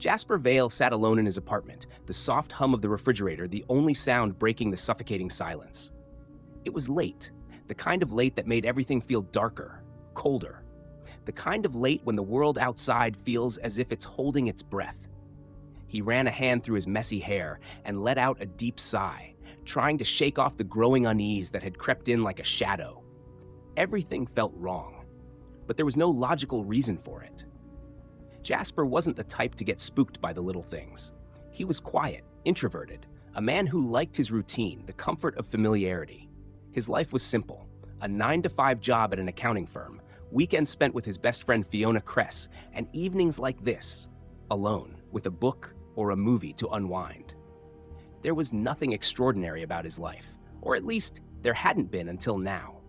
Jasper Vale sat alone in his apartment, the soft hum of the refrigerator the only sound breaking the suffocating silence. It was late, the kind of late that made everything feel darker, colder. The kind of late when the world outside feels as if it's holding its breath. He ran a hand through his messy hair and let out a deep sigh, trying to shake off the growing unease that had crept in like a shadow. Everything felt wrong, but there was no logical reason for it. Jasper wasn't the type to get spooked by the little things. He was quiet, introverted, a man who liked his routine, the comfort of familiarity. His life was simple, a 9-to-5 job at an accounting firm, weekends spent with his best friend Fiona Cress, and evenings like this, alone, with a book or a movie to unwind. There was nothing extraordinary about his life, or at least there hadn't been until now.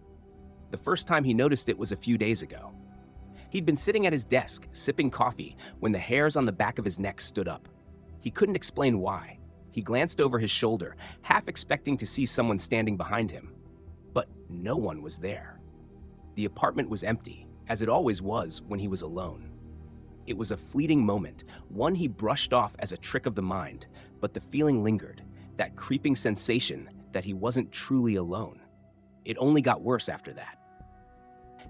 The first time he noticed it was a few days ago. He'd been sitting at his desk, sipping coffee, when the hairs on the back of his neck stood up. He couldn't explain why. He glanced over his shoulder, half expecting to see someone standing behind him. But no one was there. The apartment was empty, as it always was when he was alone. It was a fleeting moment, one he brushed off as a trick of the mind, but the feeling lingered, that creeping sensation that he wasn't truly alone. It only got worse after that.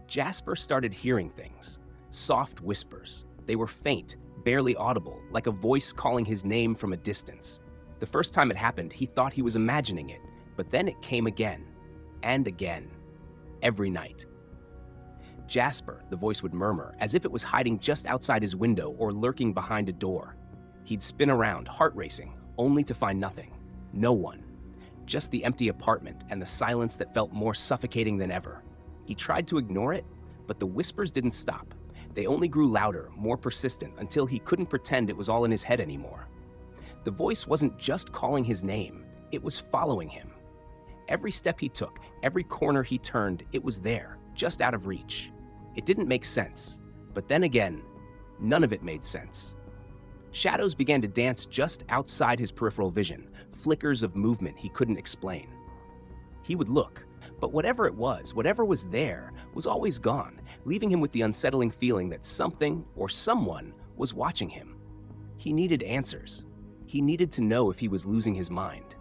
Jasper started hearing things, soft whispers. They were faint, barely audible, like a voice calling his name from a distance. The first time it happened, he thought he was imagining it, but then it came again, and again, every night. Jasper, the voice would murmur, as if it was hiding just outside his window or lurking behind a door. He'd spin around, heart racing, only to find nothing. No one. Just the empty apartment and the silence that felt more suffocating than ever. He tried to ignore it, but the whispers didn't stop. They only grew louder, more persistent, until he couldn't pretend it was all in his head anymore. The voice wasn't just calling his name, it was following him. Every step he took, every corner he turned, it was there, just out of reach. It didn't make sense, but then again, none of it made sense. Shadows began to dance just outside his peripheral vision, flickers of movement he couldn't explain. He would look, but whatever it was, whatever was there, was always gone, leaving him with the unsettling feeling that something or someone was watching him. He needed answers. He needed to know if he was losing his mind.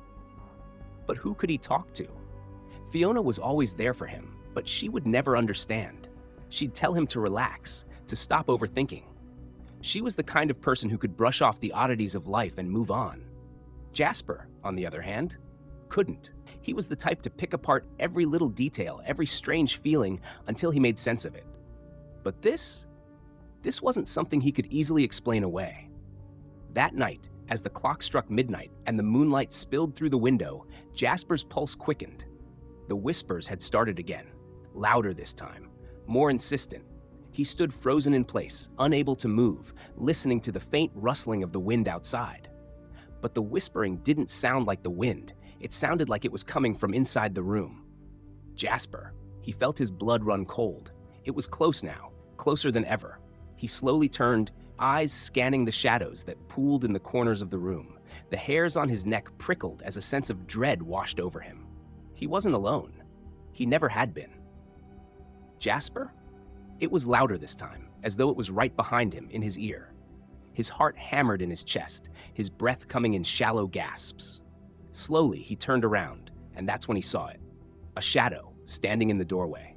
But who could he talk to? Fiona was always there for him, but she would never understand. She'd tell him to relax, to stop overthinking. She was the kind of person who could brush off the oddities of life and move on. Jasper, on the other hand, couldn't. He was the type to pick apart every little detail, every strange feeling, until he made sense of it. But this wasn't something he could easily explain away. That night, as the clock struck midnight and the moonlight spilled through the window, Jasper's pulse quickened. The whispers had started again, louder this time, more insistent. He stood frozen in place, unable to move, listening to the faint rustling of the wind outside. But the whispering didn't sound like the wind. It sounded like it was coming from inside the room. Jasper, he felt his blood run cold. It was close now, closer than ever. He slowly turned, eyes scanning the shadows that pooled in the corners of the room. The hairs on his neck prickled as a sense of dread washed over him. He wasn't alone. He never had been. Jasper? It was louder this time, as though it was right behind him, in his ear. His heart hammered in his chest, his breath coming in shallow gasps. Slowly, he turned around, and that's when he saw it. A shadow standing in the doorway.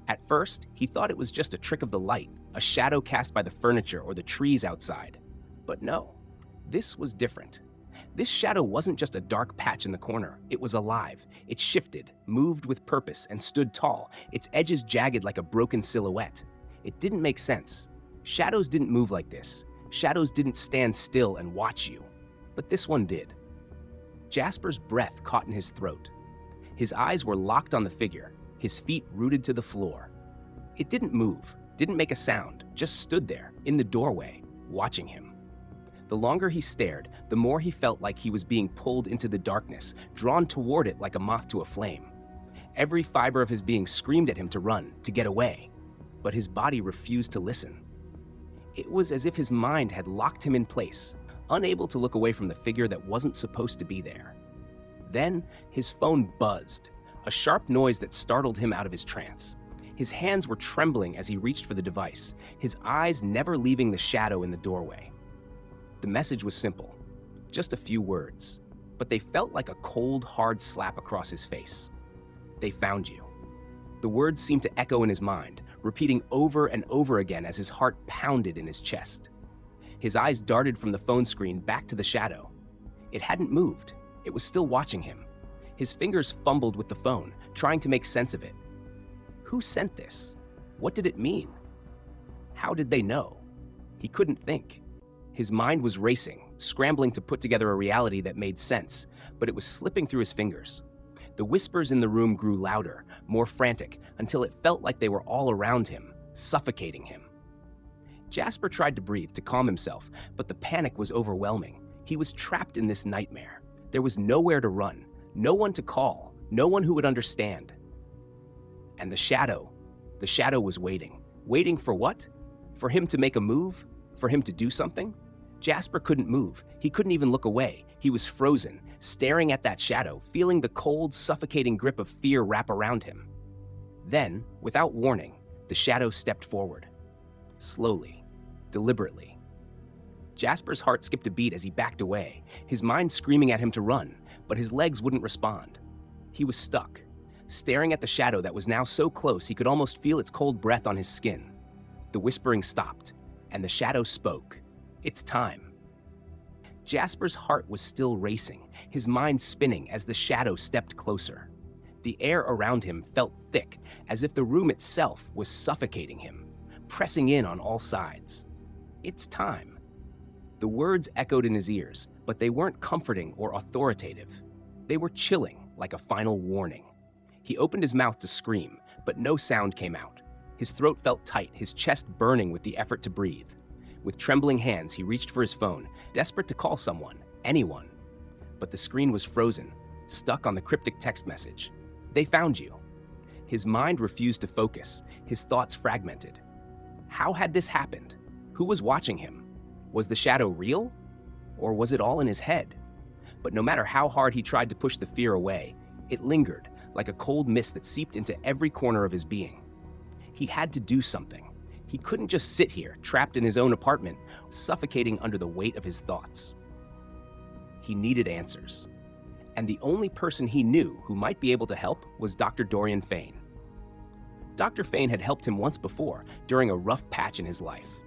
At first, he thought it was just a trick of the light, a shadow cast by the furniture or the trees outside. But no, this was different. This shadow wasn't just a dark patch in the corner. It was alive. It shifted, moved with purpose, and stood tall, its edges jagged like a broken silhouette. It didn't make sense. Shadows didn't move like this. Shadows didn't stand still and watch you. But this one did. Jasper's breath caught in his throat. His eyes were locked on the figure, his feet rooted to the floor. It didn't move, didn't make a sound, just stood there, in the doorway, watching him. The longer he stared, the more he felt like he was being pulled into the darkness, drawn toward it like a moth to a flame. Every fiber of his being screamed at him to run, to get away, but his body refused to listen. It was as if his mind had locked him in place, unable to look away from the figure that wasn't supposed to be there. Then his phone buzzed, a sharp noise that startled him out of his trance. His hands were trembling as he reached for the device, his eyes never leaving the shadow in the doorway. The message was simple, just a few words, but they felt like a cold, hard slap across his face. They found you. The words seemed to echo in his mind, repeating over and over again as his heart pounded in his chest. His eyes darted from the phone screen back to the shadow. It hadn't moved. It was still watching him. His fingers fumbled with the phone, trying to make sense of it. Who sent this? What did it mean? How did they know? He couldn't think. His mind was racing, scrambling to put together a reality that made sense, but it was slipping through his fingers. The whispers in the room grew louder, more frantic, until it felt like they were all around him, suffocating him. Jasper tried to breathe to calm himself, but the panic was overwhelming. He was trapped in this nightmare. There was nowhere to run, no one to call, no one who would understand. And the shadow was waiting. Waiting for what? For him to make a move? For him to do something? Jasper couldn't move. He couldn't even look away. He was frozen, staring at that shadow, feeling the cold, suffocating grip of fear wrap around him. Then, without warning, the shadow stepped forward. Slowly, deliberately. Jasper's heart skipped a beat as he backed away, his mind screaming at him to run, but his legs wouldn't respond. He was stuck, staring at the shadow that was now so close he could almost feel its cold breath on his skin. The whispering stopped, and the shadow spoke. It's time. Jasper's heart was still racing, his mind spinning as the shadow stepped closer. The air around him felt thick, as if the room itself was suffocating him, pressing in on all sides. It's time. The words echoed in his ears, but they weren't comforting or authoritative. They were chilling, like a final warning. He opened his mouth to scream, but no sound came out. His throat felt tight, his chest burning with the effort to breathe. With trembling hands, he reached for his phone, desperate to call someone, anyone. But the screen was frozen, stuck on the cryptic text message. They found you. His mind refused to focus, his thoughts fragmented. How had this happened? Who was watching him? Was the shadow real? Or was it all in his head? But no matter how hard he tried to push the fear away, it lingered, like a cold mist that seeped into every corner of his being. He had to do something. He couldn't just sit here, trapped in his own apartment, suffocating under the weight of his thoughts. He needed answers. And the only person he knew who might be able to help was Dr. Dorian Fane. Dr. Fane had helped him once before, during a rough patch in his life.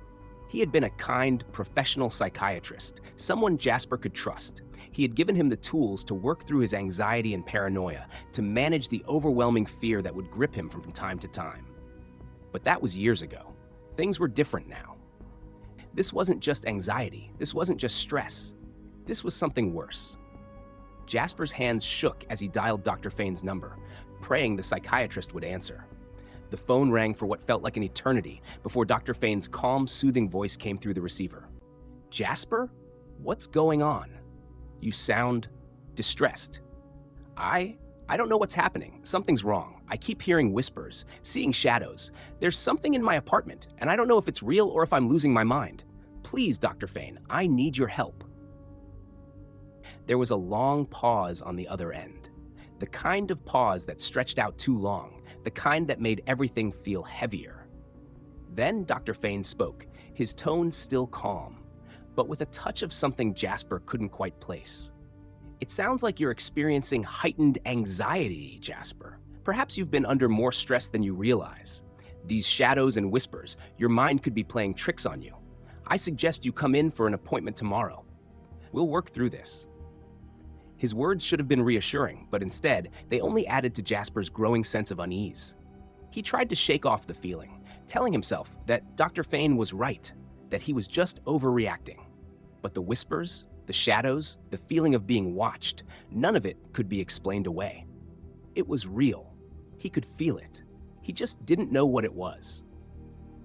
He had been a kind, professional psychiatrist, someone Jasper could trust. He had given him the tools to work through his anxiety and paranoia, to manage the overwhelming fear that would grip him from time to time. But that was years ago. Things were different now. This wasn't just anxiety. This wasn't just stress. This was something worse. Jasper's hands shook as he dialed Dr. Fane's number, praying the psychiatrist would answer. The phone rang for what felt like an eternity before Dr. Fane's calm, soothing voice came through the receiver. Jasper? What's going on? You sound distressed. I don't know what's happening. Something's wrong. I keep hearing whispers, seeing shadows. There's something in my apartment, and I don't know if it's real or if I'm losing my mind. Please, Dr. Fane, I need your help. There was a long pause on the other end. The kind of pause that stretched out too long, the kind that made everything feel heavier. Then Dr. Fane spoke, his tone still calm, but with a touch of something Jasper couldn't quite place. It sounds like you're experiencing heightened anxiety, Jasper. Perhaps you've been under more stress than you realize. These shadows and whispers, your mind could be playing tricks on you. I suggest you come in for an appointment tomorrow. We'll work through this. His words should have been reassuring, but instead, they only added to Jasper's growing sense of unease. He tried to shake off the feeling, telling himself that Dr. Fane was right, that he was just overreacting. But the whispers, the shadows, the feeling of being watched, none of it could be explained away. It was real. He could feel it. He just didn't know what it was.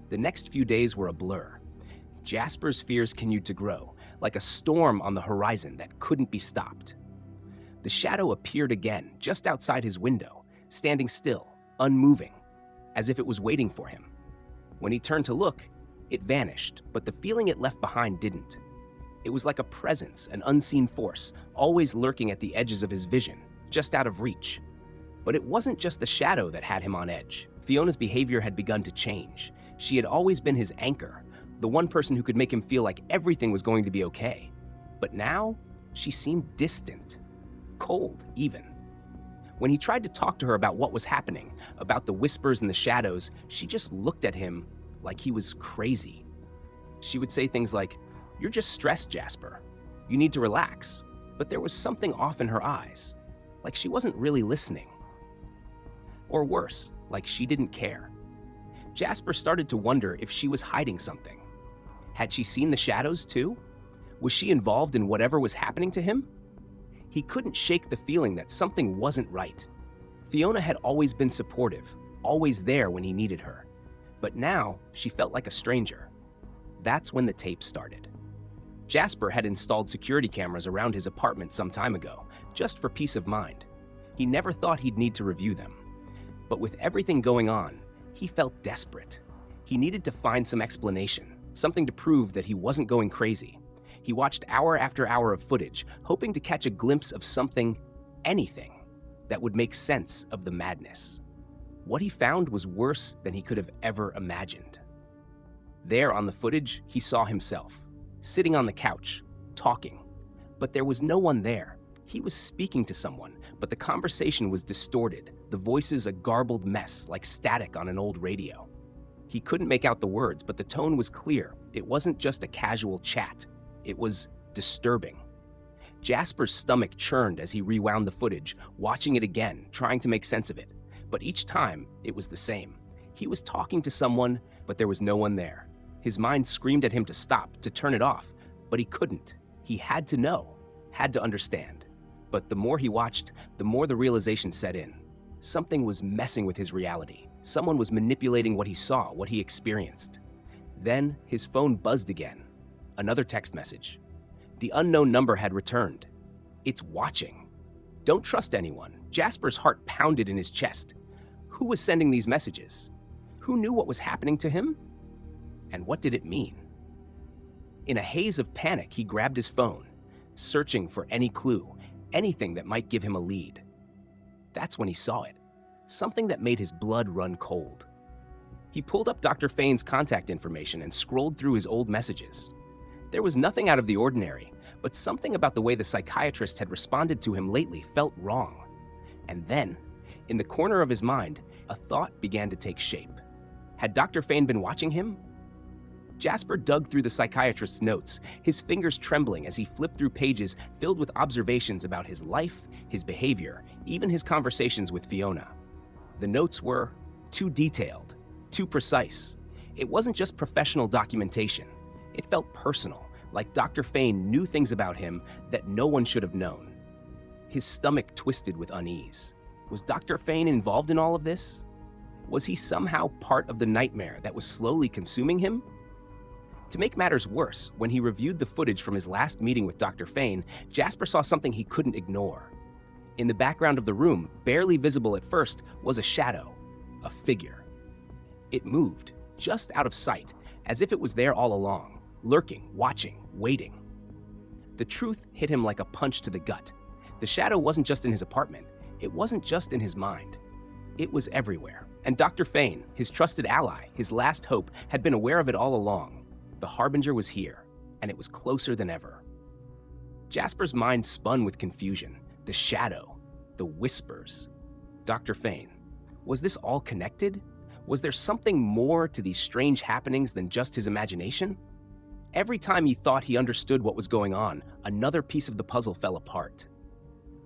The next few days were a blur. Jasper's fears continued to grow, like a storm on the horizon that couldn't be stopped. The shadow appeared again, just outside his window, standing still, unmoving, as if it was waiting for him. When he turned to look, it vanished, but the feeling it left behind didn't. It was like a presence, an unseen force, always lurking at the edges of his vision, just out of reach. But it wasn't just the shadow that had him on edge. Fiona's behavior had begun to change. She had always been his anchor, the one person who could make him feel like everything was going to be okay. But now, she seemed distant, cold even. When he tried to talk to her about what was happening, about the whispers and the shadows, she just looked at him like he was crazy. She would say things like, "You're just stressed, Jasper. You need to relax." But there was something off in her eyes, like she wasn't really listening. Or worse, like she didn't care. Jasper started to wonder if she was hiding something. Had she seen the shadows too? Was she involved in whatever was happening to him? He couldn't shake the feeling that something wasn't right. Fiona had always been supportive, always there when he needed her. But now, she felt like a stranger. That's when the tape started. Jasper had installed security cameras around his apartment some time ago, just for peace of mind. He never thought he'd need to review them. But with everything going on, he felt desperate. He needed to find some explanation, something to prove that he wasn't going crazy. He watched hour after hour of footage, hoping to catch a glimpse of something, anything, that would make sense of the madness. What he found was worse than he could have ever imagined. There on the footage, he saw himself, sitting on the couch, talking. But there was no one there. He was speaking to someone, but the conversation was distorted, the voices a garbled mess like static on an old radio. He couldn't make out the words, but the tone was clear. It wasn't just a casual chat. It was disturbing. Jasper's stomach churned as he rewound the footage, watching it again, trying to make sense of it. But each time, it was the same. He was talking to someone, but there was no one there. His mind screamed at him to stop, to turn it off, but he couldn't. He had to know, had to understand. But the more he watched, the more the realization set in. Something was messing with his reality. Someone was manipulating what he saw, what he experienced. Then his phone buzzed again. Another text message. The unknown number had returned. It's watching. Don't trust anyone. Jasper's heart pounded in his chest. Who was sending these messages? Who knew what was happening to him? And what did it mean? In a haze of panic, he grabbed his phone, searching for any clue, anything that might give him a lead. That's when he saw it, something that made his blood run cold. He pulled up Dr. Fane's contact information and scrolled through his old messages. There was nothing out of the ordinary, but something about the way the psychiatrist had responded to him lately felt wrong. And then, in the corner of his mind, a thought began to take shape. Had Dr. Fane been watching him? Jasper dug through the psychiatrist's notes, his fingers trembling as he flipped through pages filled with observations about his life, his behavior, even his conversations with Fiona. The notes were too detailed, too precise. It wasn't just professional documentation. It felt personal, like Dr. Fane knew things about him that no one should have known. His stomach twisted with unease. Was Dr. Fane involved in all of this? Was he somehow part of the nightmare that was slowly consuming him? To make matters worse, when he reviewed the footage from his last meeting with Dr. Fane, Jasper saw something he couldn't ignore. In the background of the room, barely visible at first, was a shadow, a figure. It moved, just out of sight, as if it was there all along, lurking, watching, waiting. The truth hit him like a punch to the gut. The shadow wasn't just in his apartment. It wasn't just in his mind. It was everywhere. And Dr. Fane, his trusted ally, his last hope, had been aware of it all along. The harbinger was here, and it was closer than ever. Jasper's mind spun with confusion. The shadow, the whispers. Dr. Fane, was this all connected? Was there something more to these strange happenings than just his imagination? Every time he thought he understood what was going on, another piece of the puzzle fell apart.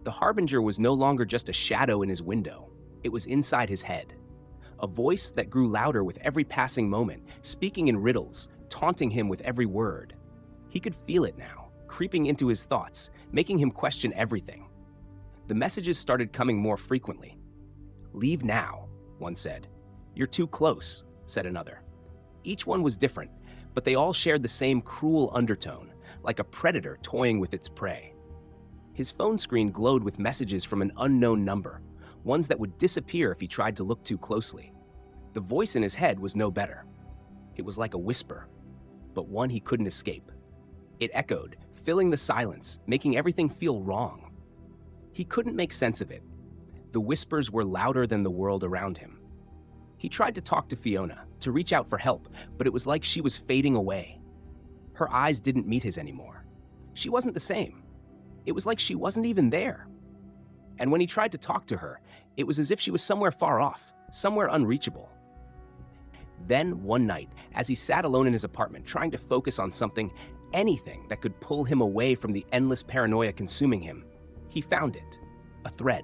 The harbinger was no longer just a shadow in his window. It was inside his head. A voice that grew louder with every passing moment, speaking in riddles, taunting him with every word. He could feel it now, creeping into his thoughts, making him question everything. The messages started coming more frequently. "Leave now," one said. "You're too close," said another. Each one was different, but they all shared the same cruel undertone, like a predator toying with its prey. His phone screen glowed with messages from an unknown number, ones that would disappear if he tried to look too closely. The voice in his head was no better. It was like a whisper, but one he couldn't escape. It echoed, filling the silence, making everything feel wrong. He couldn't make sense of it. The whispers were louder than the world around him. He tried to talk to Fiona, to reach out for help, but it was like she was fading away. Her eyes didn't meet his anymore. She wasn't the same. It was like she wasn't even there. And when he tried to talk to her, it was as if she was somewhere far off, somewhere unreachable. Then, one night, as he sat alone in his apartment trying to focus on something, anything that could pull him away from the endless paranoia consuming him, he found it. A thread.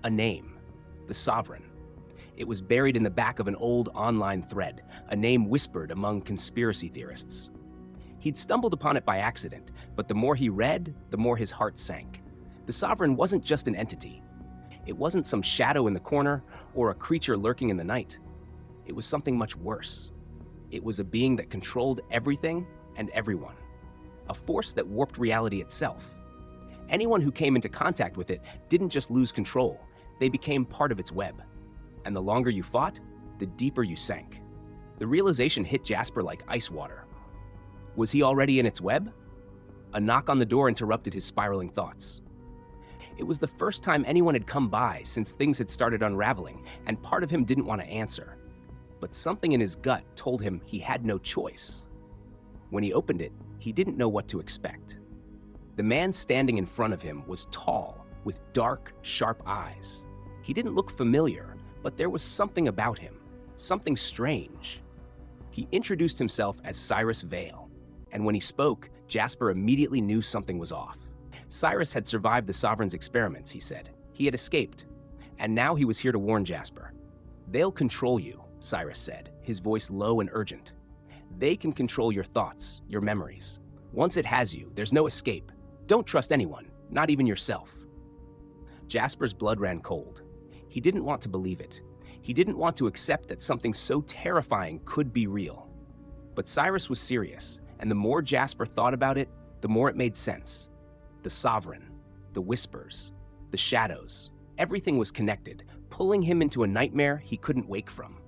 A name. The Sovereign. It was buried in the back of an old online thread, a name whispered among conspiracy theorists. He'd stumbled upon it by accident, but the more he read, the more his heart sank. The Sovereign wasn't just an entity. It wasn't some shadow in the corner or a creature lurking in the night. It was something much worse. It was a being that controlled everything and everyone. A force that warped reality itself. Anyone who came into contact with it didn't just lose control, they became part of its web. And the longer you fought, the deeper you sank. The realization hit Jasper like ice water. Was he already in its web? A knock on the door interrupted his spiraling thoughts. It was the first time anyone had come by since things had started unraveling, and part of him didn't want to answer. But something in his gut told him he had no choice. When he opened it, he didn't know what to expect. The man standing in front of him was tall, with dark, sharp eyes. He didn't look familiar, but there was something about him, something strange. He introduced himself as Cyrus Vale, and when he spoke, Jasper immediately knew something was off. Cyrus had survived the Sovereign's experiments, he said. He had escaped, and now he was here to warn Jasper. They'll control you, Cyrus said, his voice low and urgent. They can control your thoughts, your memories. Once it has you, there's no escape. Don't trust anyone, not even yourself. Jasper's blood ran cold. He didn't want to believe it. He didn't want to accept that something so terrifying could be real. But Cyrus was serious, and the more Jasper thought about it, the more it made sense. The Sovereign, the whispers, the shadows, everything was connected, pulling him into a nightmare he couldn't wake from.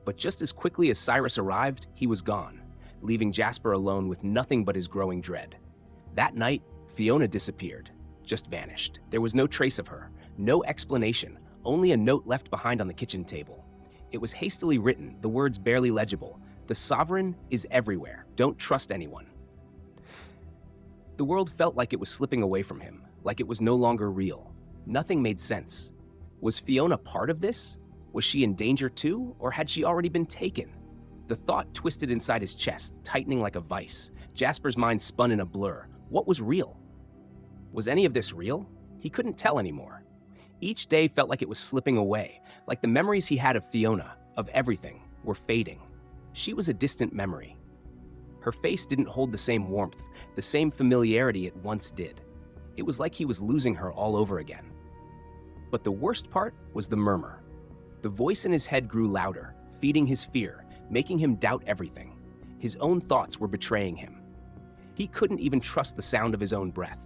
But just as quickly as Cyrus arrived, he was gone, leaving Jasper alone with nothing but his growing dread. That night, Fiona disappeared, just vanished. There was no trace of her, no explanation, only a note left behind on the kitchen table. It was hastily written, the words barely legible. The Sovereign is everywhere. Don't trust anyone. The world felt like it was slipping away from him, like it was no longer real. Nothing made sense. Was Fiona part of this? Was she in danger too, or had she already been taken? The thought twisted inside his chest, tightening like a vice. Jasper's mind spun in a blur. What was real? Was any of this real? He couldn't tell anymore. Each day felt like it was slipping away, like the memories he had of Fiona, of everything, were fading. She was a distant memory. Her face didn't hold the same warmth, the same familiarity it once did. It was like he was losing her all over again. But the worst part was the murmur. The voice in his head grew louder, feeding his fear, making him doubt everything. His own thoughts were betraying him. He couldn't even trust the sound of his own breath.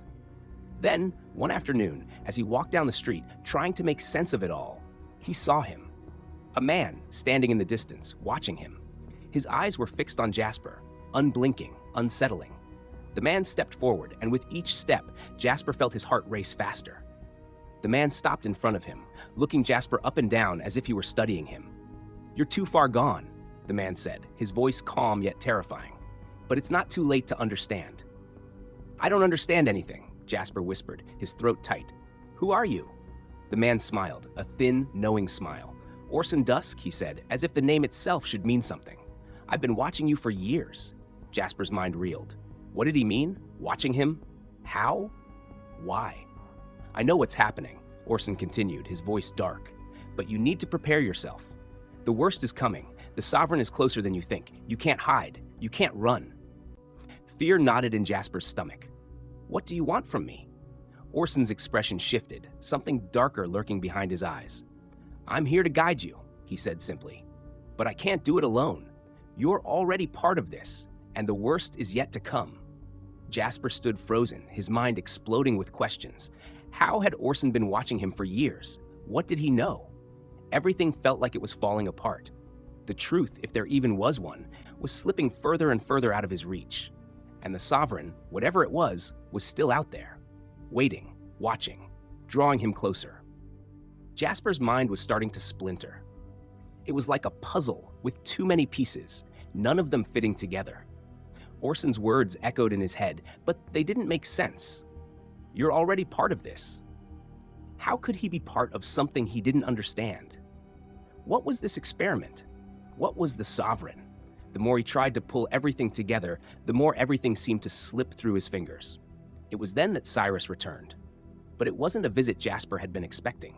Then, one afternoon, as he walked down the street, trying to make sense of it all, he saw him. A man standing in the distance, watching him. His eyes were fixed on Jasper, unblinking, unsettling. The man stepped forward, and with each step, Jasper felt his heart race faster. The man stopped in front of him, looking Jasper up and down as if he were studying him. "You're too far gone," the man said, his voice calm yet terrifying. "But it's not too late to understand." "I don't understand anything," Jasper whispered, his throat tight. "Who are you?" The man smiled, a thin, knowing smile. "Orson Dusk," he said, as if the name itself should mean something. "I've been watching you for years." Jasper's mind reeled. What did he mean? Watching him? How? Why? "I know what's happening," Orson continued, his voice dark. "But you need to prepare yourself. The worst is coming. The Sovereign is closer than you think. You can't hide. You can't run." Fear knotted in Jasper's stomach. "What do you want from me?" Orson's expression shifted, something darker lurking behind his eyes. "I'm here to guide you," he said simply. "But I can't do it alone. You're already part of this, and the worst is yet to come." Jasper stood frozen, his mind exploding with questions. How had Orson been watching him for years? What did he know? Everything felt like it was falling apart. The truth, if there even was one, was slipping further and further out of his reach. And the Sovereign, whatever it was still out there, waiting, watching, drawing him closer. Jasper's mind was starting to splinter. It was like a puzzle with too many pieces, none of them fitting together. Orson's words echoed in his head, but they didn't make sense. You're already part of this. How could he be part of something he didn't understand? What was this experiment? What was the Sovereign? The more he tried to pull everything together, the more everything seemed to slip through his fingers. It was then that Cyrus returned. But it wasn't a visit Jasper had been expecting.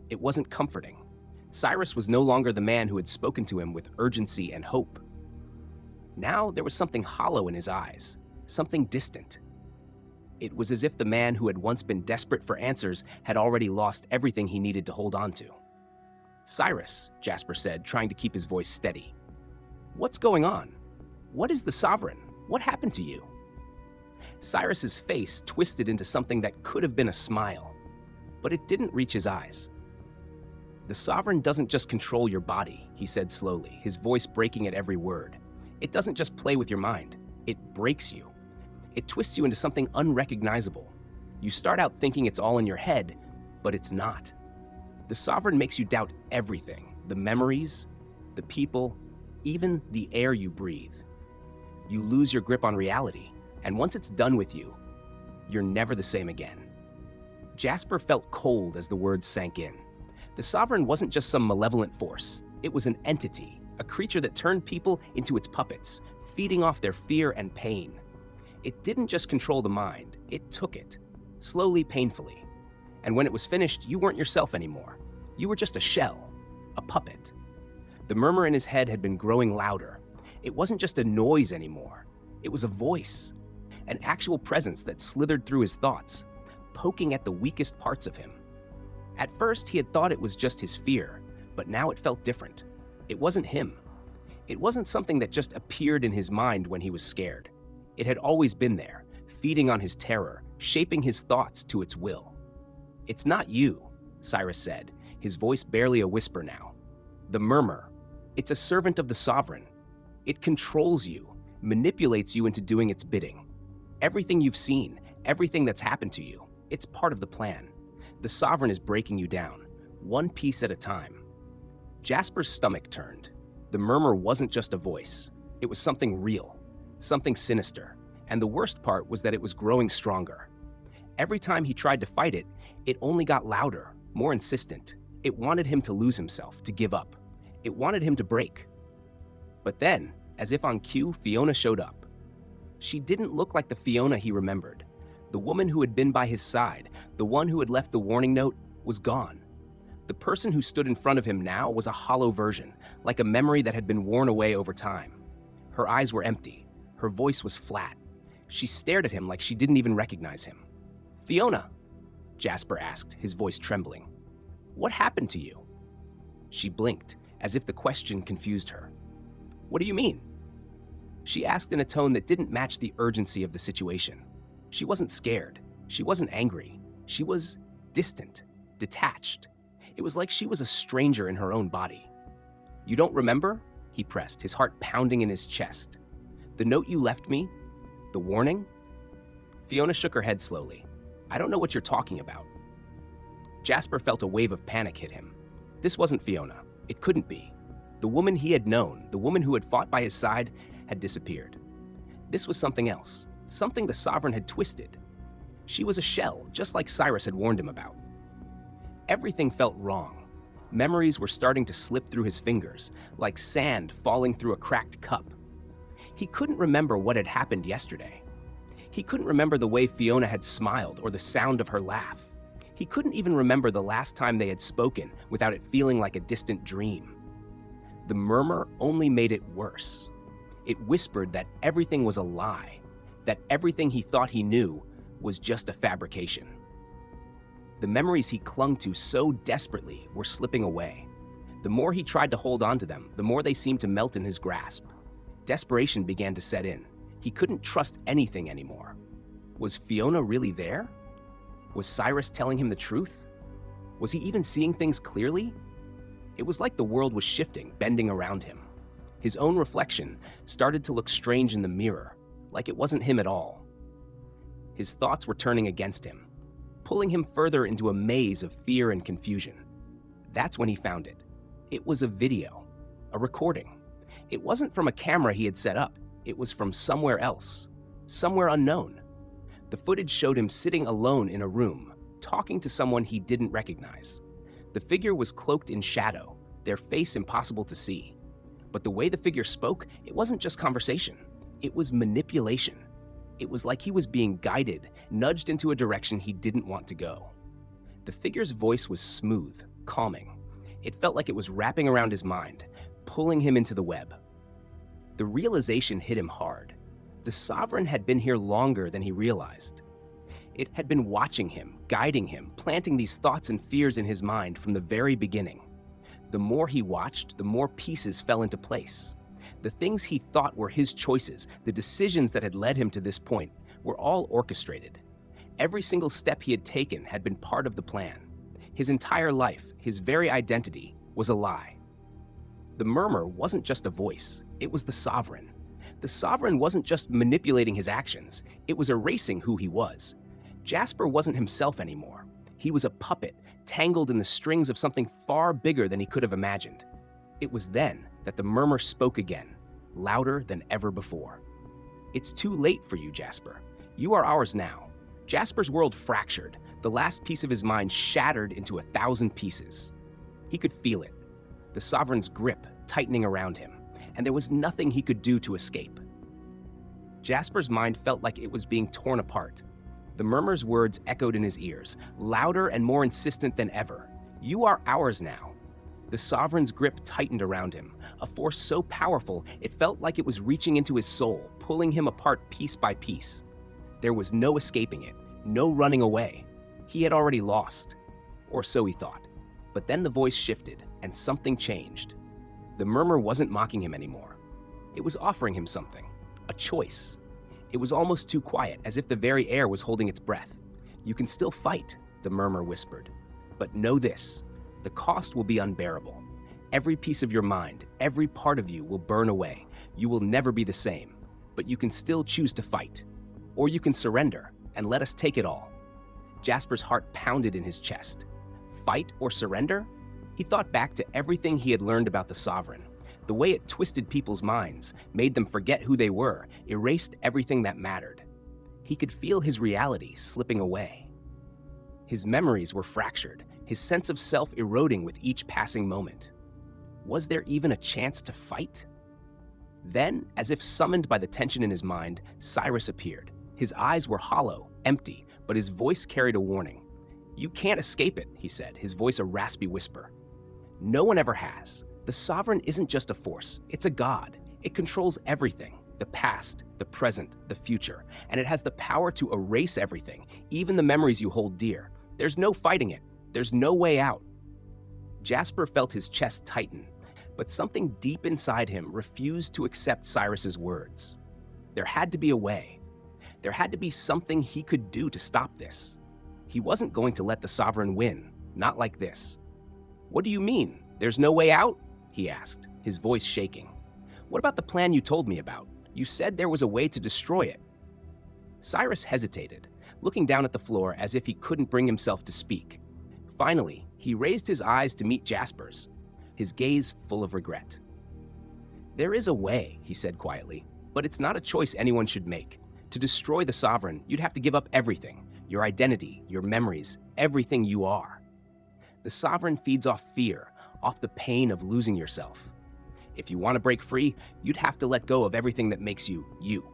It wasn't comforting. Cyrus was no longer the man who had spoken to him with urgency and hope. Now there was something hollow in his eyes, something distant. It was as if the man who had once been desperate for answers had already lost everything he needed to hold on to. "Cyrus," Jasper said, trying to keep his voice steady. "What's going on? What is the Sovereign? What happened to you?" Cyrus's face twisted into something that could have been a smile, but it didn't reach his eyes. "The Sovereign doesn't just control your body," he said slowly, his voice breaking at every word. "It doesn't just play with your mind. It breaks you. It twists you into something unrecognizable. You start out thinking it's all in your head, but it's not. The Sovereign makes you doubt everything, the memories, the people, even the air you breathe. You lose your grip on reality, and once it's done with you, you're never the same again." Jasper felt cold as the words sank in. The Sovereign wasn't just some malevolent force. It was an entity, a creature that turned people into its puppets, feeding off their fear and pain. It didn't just control the mind, it took it, slowly, painfully. And when it was finished, you weren't yourself anymore. You were just a shell, a puppet. The murmur in his head had been growing louder. It wasn't just a noise anymore. It was a voice, an actual presence that slithered through his thoughts, poking at the weakest parts of him. At first, he had thought it was just his fear, but now it felt different. It wasn't him. It wasn't something that just appeared in his mind when he was scared. It had always been there, feeding on his terror, shaping his thoughts to its will. "It's not you," Cyrus said, his voice barely a whisper now. "The murmur, it's a servant of the Sovereign. It controls you, manipulates you into doing its bidding. Everything you've seen, everything that's happened to you, it's part of the plan. The Sovereign is breaking you down, one piece at a time." Jasper's stomach turned. The murmur wasn't just a voice. It was something real, something sinister, and the worst part was that it was growing stronger. Every time he tried to fight it, it only got louder, more insistent. It wanted him to lose himself, to give up. It wanted him to break. But then, as if on cue, Fiona showed up. She didn't look like the Fiona he remembered. The woman who had been by his side, the one who had left the warning note, was gone. The person who stood in front of him now was a hollow version, like a memory that had been worn away over time. Her eyes were empty. Her voice was flat. She stared at him like she didn't even recognize him. "Fiona," Jasper asked, his voice trembling, "what happened to you?" She blinked, as if the question confused her. "What do you mean?" She asked in a tone that didn't match the urgency of the situation. She wasn't scared. She wasn't angry. She was distant, detached. It was like she was a stranger in her own body. "You don't remember?" he pressed, his heart pounding in his chest. "The note you left me? The warning?" Fiona shook her head slowly. "I don't know what you're talking about." Jasper felt a wave of panic hit him. This wasn't Fiona. It couldn't be. The woman he had known, the woman who had fought by his side, had disappeared. This was something else, something the Sovereign had twisted. She was a shell, just like Cyrus had warned him about. Everything felt wrong. Memories were starting to slip through his fingers, like sand falling through a cracked cup. He couldn't remember what had happened yesterday. He couldn't remember the way Fiona had smiled or the sound of her laugh. He couldn't even remember the last time they had spoken without it feeling like a distant dream. The murmur only made it worse. It whispered that everything was a lie, that everything he thought he knew was just a fabrication. The memories he clung to so desperately were slipping away. The more he tried to hold on to them, the more they seemed to melt in his grasp. Desperation began to set in. He couldn't trust anything anymore. Was Fiona really there? Was Cyrus telling him the truth? Was he even seeing things clearly? It was like the world was shifting, bending around him. His own reflection started to look strange in the mirror, like it wasn't him at all. His thoughts were turning against him, pulling him further into a maze of fear and confusion. That's when he found it. It was a video, a recording. It wasn't from a camera he had set up. It was from somewhere else, somewhere unknown. The footage showed him sitting alone in a room, talking to someone he didn't recognize. The figure was cloaked in shadow, their face impossible to see. But the way the figure spoke, it wasn't just conversation. It was manipulation. It was like he was being guided, nudged into a direction he didn't want to go. The figure's voice was smooth, calming. It felt like it was wrapping around his mind, pulling him into the web. The realization hit him hard. The Sovereign had been here longer than he realized. It had been watching him, guiding him, planting these thoughts and fears in his mind from the very beginning. The more he watched, the more pieces fell into place. The things he thought were his choices, the decisions that had led him to this point, were all orchestrated. Every single step he had taken had been part of the plan. His entire life, his very identity, was a lie. The murmur wasn't just a voice, it was the Sovereign. The Sovereign wasn't just manipulating his actions, it was erasing who he was. Jasper wasn't himself anymore. He was a puppet, tangled in the strings of something far bigger than he could have imagined. It was then that the murmur spoke again, louder than ever before. "It's too late for you, Jasper. You are ours now." Jasper's world fractured, the last piece of his mind shattered into 1,000 pieces. He could feel it, the Sovereign's grip tightening around him, and there was nothing he could do to escape. Jasper's mind felt like it was being torn apart. The murmur's words echoed in his ears, louder and more insistent than ever. "You are ours now." The Sovereign's grip tightened around him, a force so powerful it felt like it was reaching into his soul, pulling him apart piece by piece. There was no escaping it, no running away. He had already lost, or so he thought. But then the voice shifted, and something changed. The murmur wasn't mocking him anymore. It was offering him something, a choice. It was almost too quiet, as if the very air was holding its breath. "You can still fight," the murmur whispered. "But know this, the cost will be unbearable. Every piece of your mind, every part of you will burn away. You will never be the same, but you can still choose to fight. Or you can surrender and let us take it all." Jasper's heart pounded in his chest. Fight or surrender? He thought back to everything he had learned about the Sovereign. The way it twisted people's minds, made them forget who they were, erased everything that mattered. He could feel his reality slipping away. His memories were fractured, his sense of self eroding with each passing moment. Was there even a chance to fight? Then, as if summoned by the tension in his mind, Cyrus appeared. His eyes were hollow, empty, but his voice carried a warning. "You can't escape it," he said, his voice a raspy whisper. "No one ever has. The Sovereign isn't just a force, it's a god. It controls everything, the past, the present, the future, and it has the power to erase everything, even the memories you hold dear. There's no fighting it. There's no way out." Jasper felt his chest tighten, but something deep inside him refused to accept Cyrus's words. There had to be a way. There had to be something he could do to stop this. He wasn't going to let the Sovereign win, not like this. "What do you mean? There's no way out?" he asked, his voice shaking. "What about the plan you told me about? You said there was a way to destroy it." Cyrus hesitated, looking down at the floor as if he couldn't bring himself to speak. Finally, he raised his eyes to meet Jasper's, his gaze full of regret. "There is a way," he said quietly, "but it's not a choice anyone should make. To destroy the Sovereign, you'd have to give up everything, your identity, your memories, everything you are. The Sovereign feeds off fear, off the pain of losing yourself. If you want to break free, you'd have to let go of everything that makes you, you.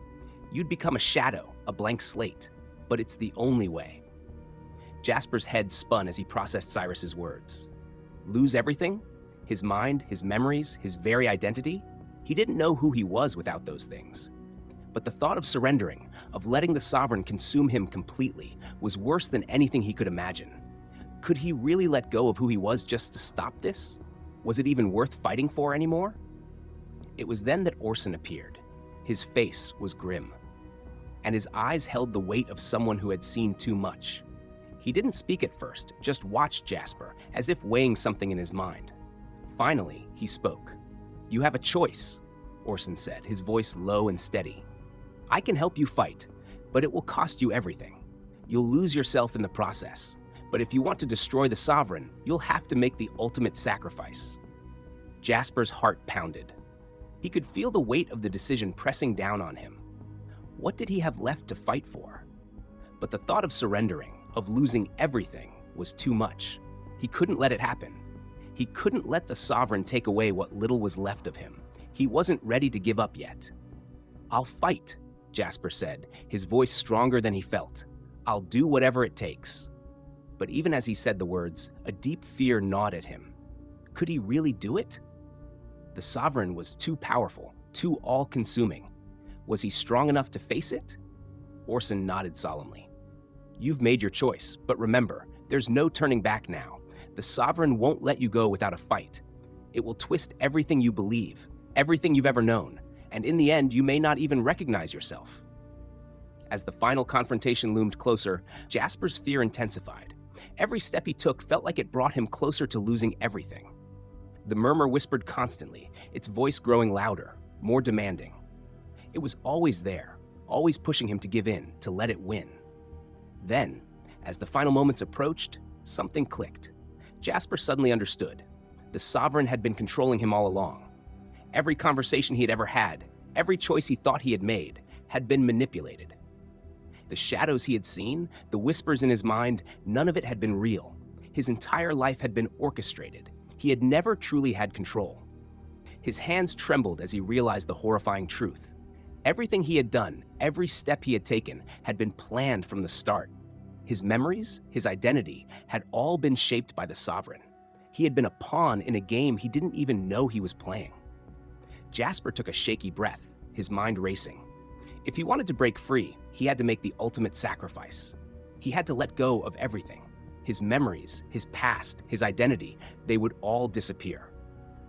You'd become a shadow, a blank slate, but it's the only way." Jasper's head spun as he processed Cyrus's words. Lose everything? His mind, his memories, his very identity? He didn't know who he was without those things. But the thought of surrendering, of letting the Sovereign consume him completely, was worse than anything he could imagine. Could he really let go of who he was just to stop this? Was it even worth fighting for anymore? It was then that Orson appeared. His face was grim, and his eyes held the weight of someone who had seen too much. He didn't speak at first, just watched Jasper, as if weighing something in his mind. Finally, he spoke. "You have a choice," Orson said, his voice low and steady. "I can help you fight, but it will cost you everything. You'll lose yourself in the process. But if you want to destroy the Sovereign, you'll have to make the ultimate sacrifice." Jasper's heart pounded. He He could feel the weight of the decision pressing down on him. What did he have left to fight for? But the thought of surrendering, of losing everything, was too much. He couldn't let it happen. He couldn't let the Sovereign take away what little was left of him. He wasn't ready to give up yet. "I'll fight," Jasper said, his voice stronger than he felt. "I'll do whatever it takes." But even as he said the words, a deep fear gnawed at him. Could he really do it? The Sovereign was too powerful, too all-consuming. Was he strong enough to face it? Orson nodded solemnly. "You've made your choice, but remember, there's no turning back now. The Sovereign won't let you go without a fight. It will twist everything you believe, everything you've ever known, and in the end, you may not even recognize yourself." As the final confrontation loomed closer, Jasper's fear intensified. Every step he took felt like it brought him closer to losing everything. The murmur whispered constantly, its voice growing louder, more demanding. It was always there, always pushing him to give in, to let it win. Then, as the final moments approached, something clicked. Jasper suddenly understood. The Sovereign had been controlling him all along. Every conversation he had ever had, every choice he thought he had made, had been manipulated. The shadows he had seen, the whispers in his mind, none of it had been real. His entire life had been orchestrated. He had never truly had control. His hands trembled as he realized the horrifying truth. Everything he had done, every step he had taken, had been planned from the start. His memories, his identity, had all been shaped by the Sovereign. He had been a pawn in a game he didn't even know he was playing. Jasper took a shaky breath, his mind racing. If he wanted to break free, he had to make the ultimate sacrifice. He had to let go of everything. His memories, his past, his identity, they would all disappear.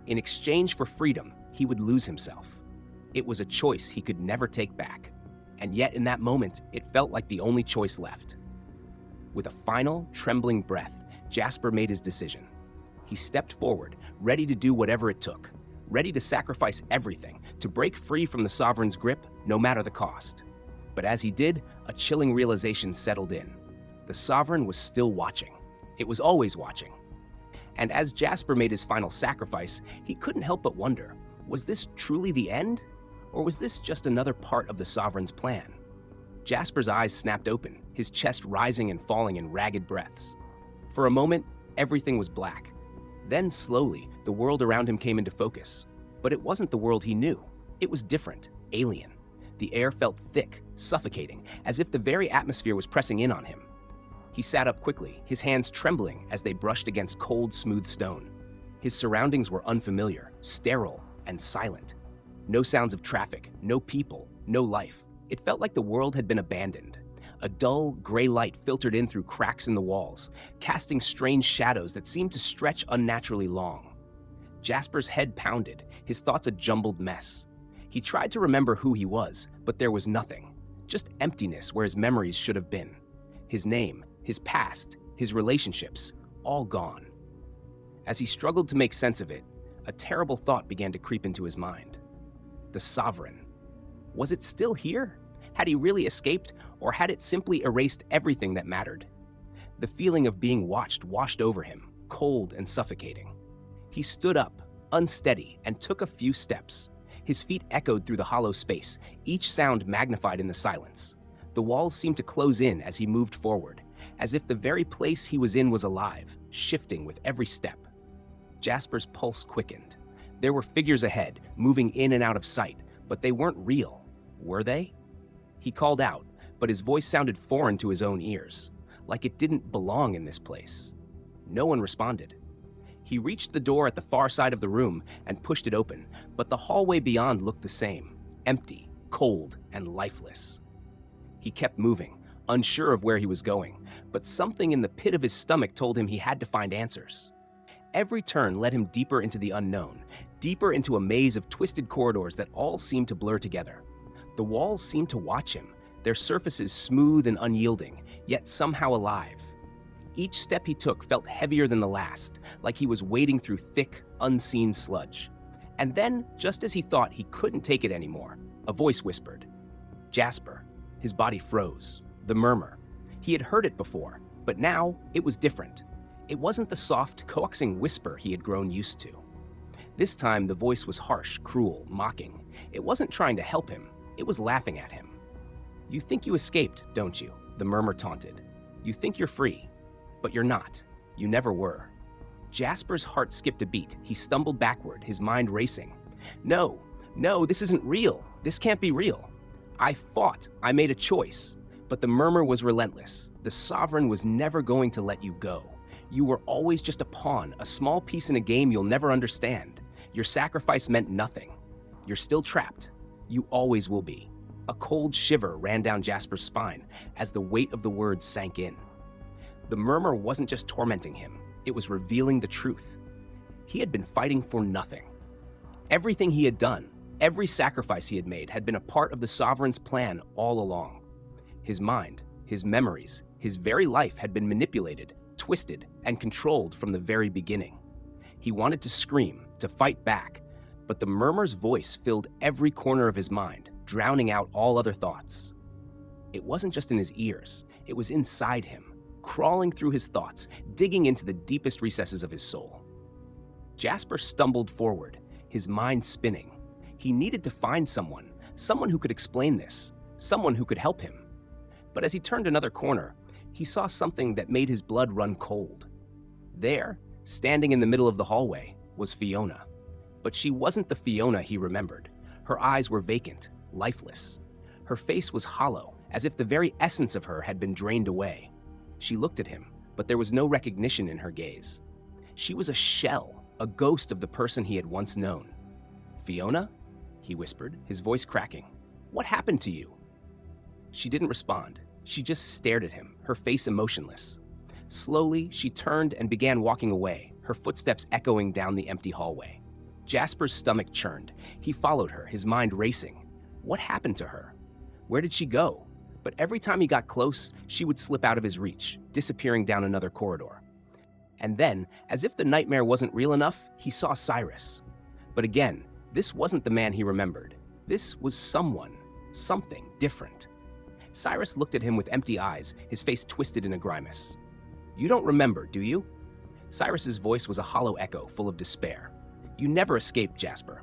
In exchange for freedom, he would lose himself. It was a choice he could never take back. And yet in that moment, it felt like the only choice left. With a final, trembling breath, Jasper made his decision. He stepped forward, ready to do whatever it took, ready to sacrifice everything, to break free from the Sovereign's grip, no matter the cost. But as he did, a chilling realization settled in. The Sovereign was still watching. It was always watching. And as Jasper made his final sacrifice, he couldn't help but wonder, was this truly the end? Or was this just another part of the Sovereign's plan? Jasper's eyes snapped open, his chest rising and falling in ragged breaths. For a moment, everything was black. Then, slowly, the world around him came into focus. But it wasn't the world he knew. It was different, alien. The air felt thick, suffocating, as if the very atmosphere was pressing in on him. He sat up quickly, his hands trembling as they brushed against cold, smooth stone. His surroundings were unfamiliar, sterile, and silent. No sounds of traffic, no people, no life. It felt like the world had been abandoned. A dull, gray light filtered in through cracks in the walls, casting strange shadows that seemed to stretch unnaturally long. Jasper's head pounded, his thoughts a jumbled mess. He tried to remember who he was, but there was nothing. Just emptiness where his memories should have been. His name, his past, his relationships, all gone. As he struggled to make sense of it, a terrible thought began to creep into his mind. The Sovereign. Was it still here? Had he really escaped, or had it simply erased everything that mattered? The feeling of being watched washed over him, cold and suffocating. He stood up, unsteady, and took a few steps. His feet echoed through the hollow space, each sound magnified in the silence. The walls seemed to close in as he moved forward, as if the very place he was in was alive, shifting with every step. Jasper's pulse quickened. There were figures ahead, moving in and out of sight, but they weren't real, were they? He called out, but his voice sounded foreign to his own ears, like it didn't belong in this place. No one responded. He reached the door at the far side of the room and pushed it open, but the hallway beyond looked the same, empty, cold, and lifeless. He kept moving, unsure of where he was going, but something in the pit of his stomach told him he had to find answers. Every turn led him deeper into the unknown, deeper into a maze of twisted corridors that all seemed to blur together. The walls seemed to watch him, their surfaces smooth and unyielding, yet somehow alive. Each step he took felt heavier than the last, like he was wading through thick, unseen sludge. And then, just as he thought he couldn't take it anymore, a voice whispered, "Jasper." His body froze. The murmur. He had heard it before, but now it was different. It wasn't the soft, coaxing whisper he had grown used to. This time, the voice was harsh, cruel, mocking. It wasn't trying to help him, it was laughing at him. "You think you escaped, don't you?" the murmur taunted. "You think you're free, but you're not. You never were." Jasper's heart skipped a beat. He stumbled backward, his mind racing. "No, no, this isn't real. This can't be real. I fought. I made a choice." But the murmur was relentless. The sovereign was never going to let you go. You were always just a pawn, a small piece in a game you'll never understand. Your sacrifice meant nothing. You're still trapped. You always will be. A cold shiver ran down Jasper's spine as the weight of the words sank in. The murmur wasn't just tormenting him, it was revealing the truth. He had been fighting for nothing. Everything he had done, every sacrifice he had made, had been a part of the sovereign's plan all along. His mind, his memories, his very life had been manipulated, twisted, and controlled from the very beginning. He wanted to scream, to fight back, but the murmur's voice filled every corner of his mind, drowning out all other thoughts. It wasn't just in his ears, it was inside him, crawling through his thoughts, digging into the deepest recesses of his soul. Jasper stumbled forward, his mind spinning. He needed to find someone who could explain this, someone who could help him. But as he turned another corner, he saw something that made his blood run cold. There, standing in the middle of the hallway, was Fiona. But she wasn't the Fiona he remembered. Her eyes were vacant, lifeless. Her face was hollow, as if the very essence of her had been drained away. She looked at him, but there was no recognition in her gaze. She was a shell, a ghost of the person he had once known. "Fiona?" he whispered, his voice cracking. "What happened to you?" She didn't respond. She just stared at him, her face emotionless. Slowly, she turned and began walking away, her footsteps echoing down the empty hallway. Jasper's stomach churned. He followed her, his mind racing. What happened to her? Where did she go? But every time he got close, she would slip out of his reach, disappearing down another corridor. And then, as if the nightmare wasn't real enough, he saw Cyrus. But again, this wasn't the man he remembered. This was someone, something different. Cyrus looked at him with empty eyes, his face twisted in a grimace. "You don't remember, do you?" Cyrus's voice was a hollow echo, full of despair. "You never escaped, Jasper.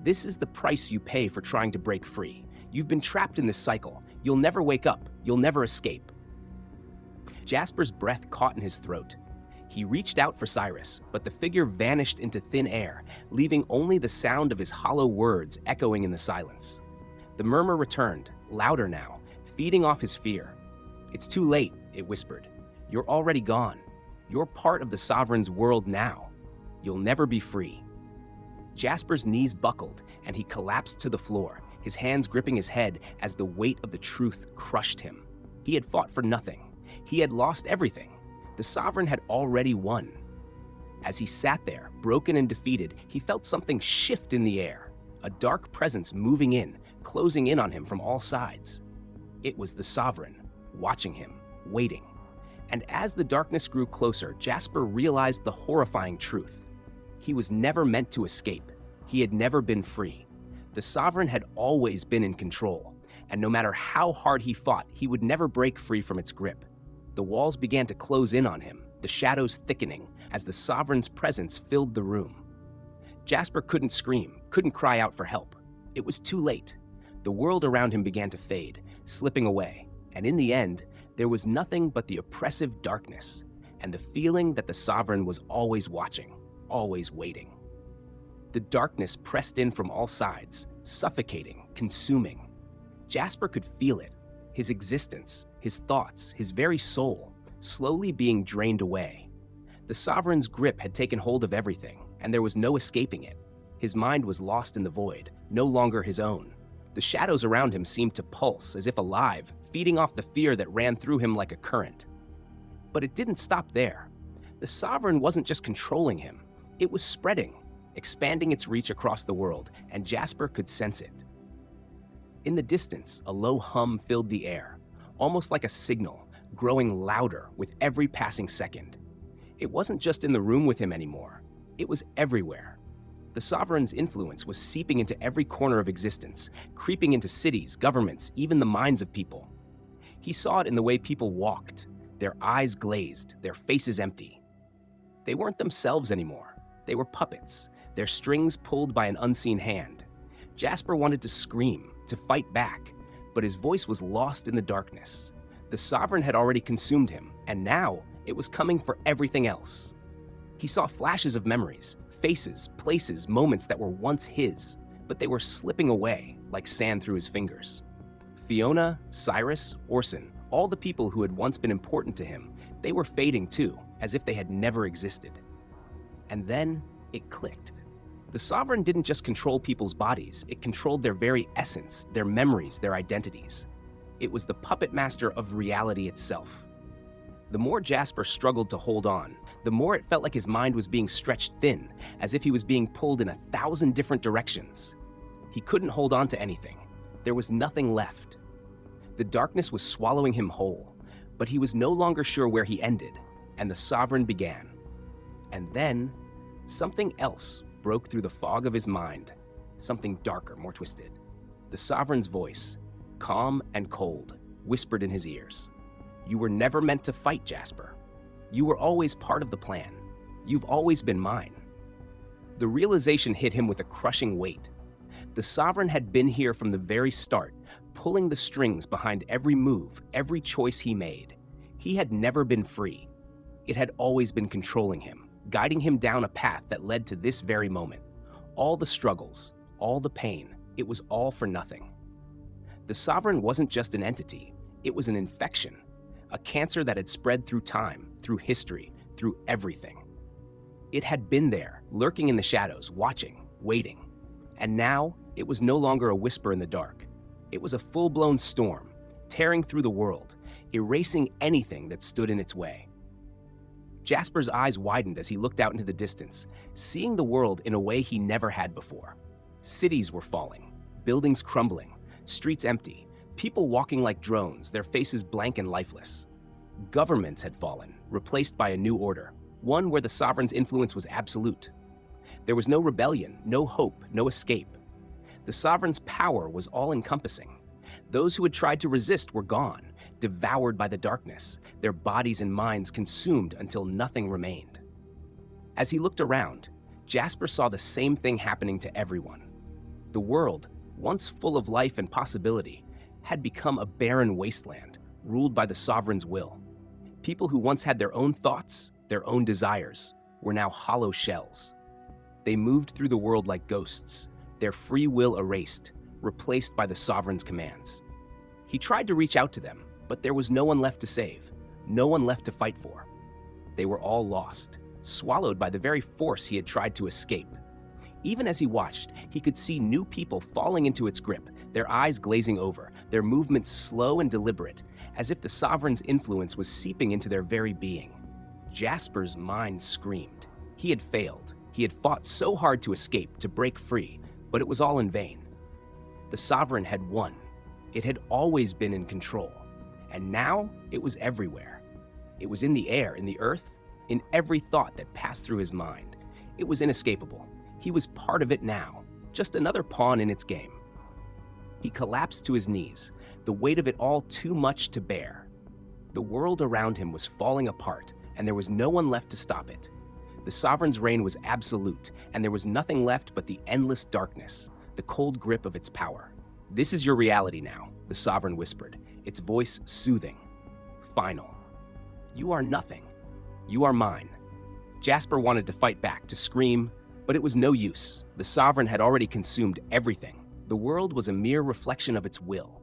This is the price you pay for trying to break free. You've been trapped in this cycle. You'll never wake up. You'll never escape." Jasper's breath caught in his throat. He reached out for Cyrus, but the figure vanished into thin air, leaving only the sound of his hollow words echoing in the silence. The murmur returned, louder now, feeding off his fear. "It's too late," it whispered. "You're already gone. You're part of the sovereign's world now. You'll never be free." Jasper's knees buckled, and he collapsed to the floor, his hands gripping his head as the weight of the truth crushed him. He had fought for nothing. He had lost everything. The sovereign had already won. As he sat there, broken and defeated, he felt something shift in the air, a dark presence moving in, closing in on him from all sides. It was the sovereign, watching him, waiting. And as the darkness grew closer, Jasper realized the horrifying truth. He was never meant to escape. He had never been free. The sovereign had always been in control, and no matter how hard he fought, he would never break free from its grip. The walls began to close in on him, the shadows thickening as the sovereign's presence filled the room. Jasper couldn't scream, couldn't cry out for help. It was too late. The world around him began to fade, slipping away, and in the end, there was nothing but the oppressive darkness and the feeling that the sovereign was always watching, always waiting. The darkness pressed in from all sides, suffocating, consuming. Jasper could feel it, his existence, his thoughts, his very soul, slowly being drained away. The sovereign's grip had taken hold of everything, and there was no escaping it. His mind was lost in the void, no longer his own. The shadows around him seemed to pulse, as if alive, feeding off the fear that ran through him like a current. But it didn't stop there. The sovereign wasn't just controlling him, it was spreading, expanding its reach across the world, and Jasper could sense it. In the distance, a low hum filled the air, almost like a signal, growing louder with every passing second. It wasn't just in the room with him anymore, it was everywhere. The sovereign's influence was seeping into every corner of existence, creeping into cities, governments, even the minds of people. He saw it in the way people walked, their eyes glazed, their faces empty. They weren't themselves anymore. They were puppets, their strings pulled by an unseen hand. Jasper wanted to scream, to fight back, but his voice was lost in the darkness. The sovereign had already consumed him, and now it was coming for everything else. He saw flashes of memories, faces, places, moments that were once his, but they were slipping away like sand through his fingers. Fiona, Cyrus, Orson, all the people who had once been important to him, they were fading too, as if they had never existed. And then it clicked. The sovereign didn't just control people's bodies, it controlled their very essence, their memories, their identities. It was the puppet master of reality itself. The more Jasper struggled to hold on, the more it felt like his mind was being stretched thin, as if he was being pulled in 1,000 different directions. He couldn't hold on to anything. There was nothing left. The darkness was swallowing him whole, but he was no longer sure where he ended, and the sovereign began. And then, something else broke through the fog of his mind, something darker, more twisted. The sovereign's voice, calm and cold, whispered in his ears. "You were never meant to fight, Jasper. You were always part of the plan. You've always been mine." The realization hit him with a crushing weight. The sovereign had been here from the very start, pulling the strings behind every move, every choice he made. He had never been free. It had always been controlling him, guiding him down a path that led to this very moment. All the struggles, all the pain, it was all for nothing. The sovereign wasn't just an entity, it was an infection, a cancer that had spread through time, through history, through everything. It had been there, lurking in the shadows, watching, waiting. And now, it was no longer a whisper in the dark. It was a full-blown storm, tearing through the world, erasing anything that stood in its way. Jasper's eyes widened as he looked out into the distance, seeing the world in a way he never had before. Cities were falling, buildings crumbling, streets empty, people walking like drones, their faces blank and lifeless. Governments had fallen, replaced by a new order, one where the sovereign's influence was absolute. There was no rebellion, no hope, no escape. The sovereign's power was all-encompassing. Those who had tried to resist were gone, devoured by the darkness, their bodies and minds consumed until nothing remained. As he looked around, Jasper saw the same thing happening to everyone. The world, once full of life and possibility, had become a barren wasteland, ruled by the sovereign's will. People who once had their own thoughts, their own desires, were now hollow shells. They moved through the world like ghosts, their free will erased, replaced by the sovereign's commands. He tried to reach out to them, but there was no one left to save, no one left to fight for. They were all lost, swallowed by the very force he had tried to escape. Even as he watched, he could see new people falling into its grip, their eyes glazing over, their movements slow and deliberate, as if the sovereign's influence was seeping into their very being. Jasper's mind screamed. He had failed. He had fought so hard to escape, to break free, but it was all in vain. The sovereign had won. It had always been in control. And now it was everywhere. It was in the air, in the earth, in every thought that passed through his mind. It was inescapable. He was part of it now, just another pawn in its game. He collapsed to his knees, the weight of it all too much to bear. The world around him was falling apart, and there was no one left to stop it. The sovereign's reign was absolute, and there was nothing left but the endless darkness, the cold grip of its power. "This is your reality now," the sovereign whispered, its voice soothing, final. "You are nothing. You are mine." Jasper wanted to fight back, to scream, but it was no use. The sovereign had already consumed everything. The world was a mere reflection of its will.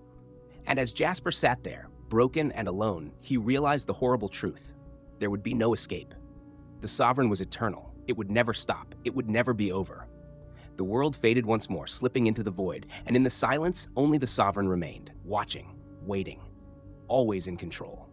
And as Jasper sat there, broken and alone, he realized the horrible truth. There would be no escape. The sovereign was eternal. It would never stop. It would never be over. The world faded once more, slipping into the void, and in the silence, only the sovereign remained, watching, waiting, always in control.